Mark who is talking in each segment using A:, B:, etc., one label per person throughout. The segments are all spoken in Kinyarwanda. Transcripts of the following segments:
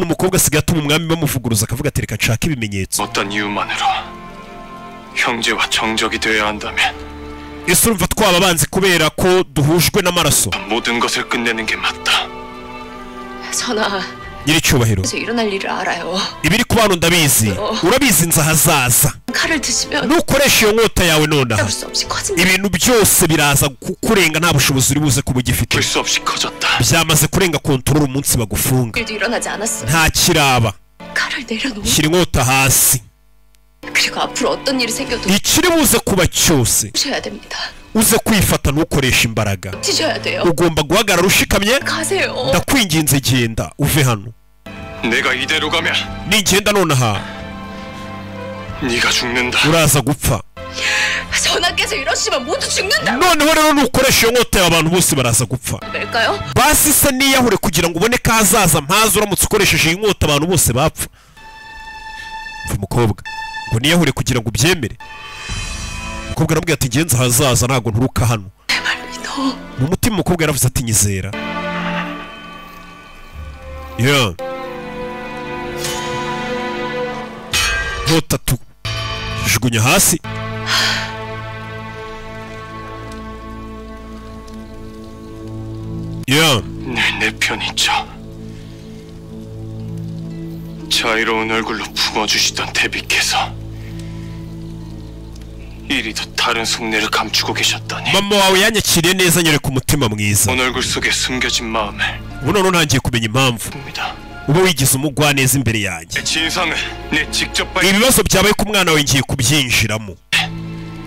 A: umukobwa asigaye atuma umwami bamuvuguruza akavuga ati reka nshake ibimenyetso.
B: 어떤 이유만으로 형제와 정적이 되어야 한다면
A: ese urumva twaba banzi kubera ko duhujwe n'amaraso?
B: 모든 것을 끝내는 게 맞다.
C: 전하,
A: nyiricyubahiro,
C: 일어날 일을 알아요.
A: ibiri ku bantu ndabizi. urabizi inza hazaza
C: 칼을 드시면
A: nukoresha iyo nkota yawe nonaha
C: 잡을 수 없이 커진다.
A: ibintu byose biraza kurenga nta bushobozi uri buze kuba ugifite.
B: 볼 수 없이 커졌다.
A: byamaze kurenga kontrol umunsi bagufunga.
C: 일도 일어나지 않았어요.
A: nta kiraba.
C: 칼을 내려놓으면
A: shyira inkota hasi.
C: 그리고 앞으로 어떤 일이 생겨도
A: ikiri buze kuba cyose
C: 셔야 됩니다.
A: uze kwifata ntukoresha imbaraga.
C: 지셔야 돼요.
A: ugomba guhagarara ushikamye.
C: 가세요.
A: ndakwinginze genda uve hano.
B: 내가 이대로 가면
A: ningenda nonaha
B: 네가 죽는다.
A: uraza gupfa.
C: 전하께서 이러시면 모두 죽는다.
A: noneho rero nukoresha iyo nkota yawe abantu bose baraza gupfa.
C: 멜까요?
A: basi se niyahure kugira ngo ubone ko hazaza mpaza uramutse ukoresheje iyi nkota abantu bose bapfa. mva umukobwa ngo niyahure kugira ngo ubyemere. umukobwa aramubwira ati ngenzi hazaza ntabwo nturuka hano. mu mutima umukobwa yaravuze ati nyizera. yeah. nkota jugunya hasi. yeah.
B: 내 편이죠. 자유로운 얼굴로 품어주시던 대비께서 이리도 다른 속내를 감추고 계셨더니
A: mama wawe yanyakiriye neza anyereka umutima mwiza.
B: 온 얼굴 속에 숨겨진 마음을
A: ubu noneho ntangiye kumenya impamvu
B: 봅니다.
A: uba wigize umugwaneza imbere yanjye.
B: 내 진상은 내 직접
A: ibibazo byabaye ku mwana wawe ngiye kubyinjiramo.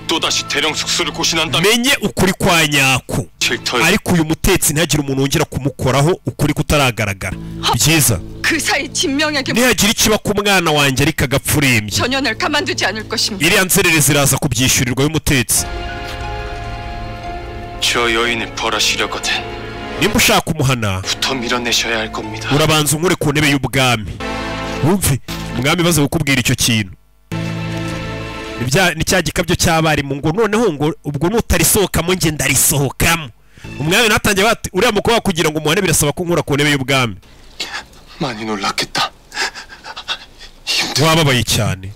B: 또다시 대령 숙소를 고신한다면
A: menye ukuri kwa nyako.
B: 질터에
A: ariko uyu mutetsi ntihagire umuntu wongera kumukoraho ukuri kutaragaragara. byiza
C: 그 사이 진명에게
A: nihagira ikiba ku mwana wanjye ariko agapfa urembye
C: 전연을 가만두지 않을 것입니다.
A: iriya nzererezi iraza kubyishyurirwa y'umutetsi.
B: 저 여인을 벌하시려거든
A: nimba ushaka umuhana
B: 부터 밀어내셔야 할 겁니다.
A: urabanza unkure ku ntebe y'ubwami. wumve umwami baze kukubwira icyo kintu. ni cya gikabyo cy'abarimu ngo noneho ngo ubwo nutarisohokamo njye ndarisohokamo. umwami natangiye bati uriya mukobwa kugira ngo umuhane birasaba ko nkura ku ntebe y'ubwami.
B: 많이 놀랐겠다.
A: wababaye cyane.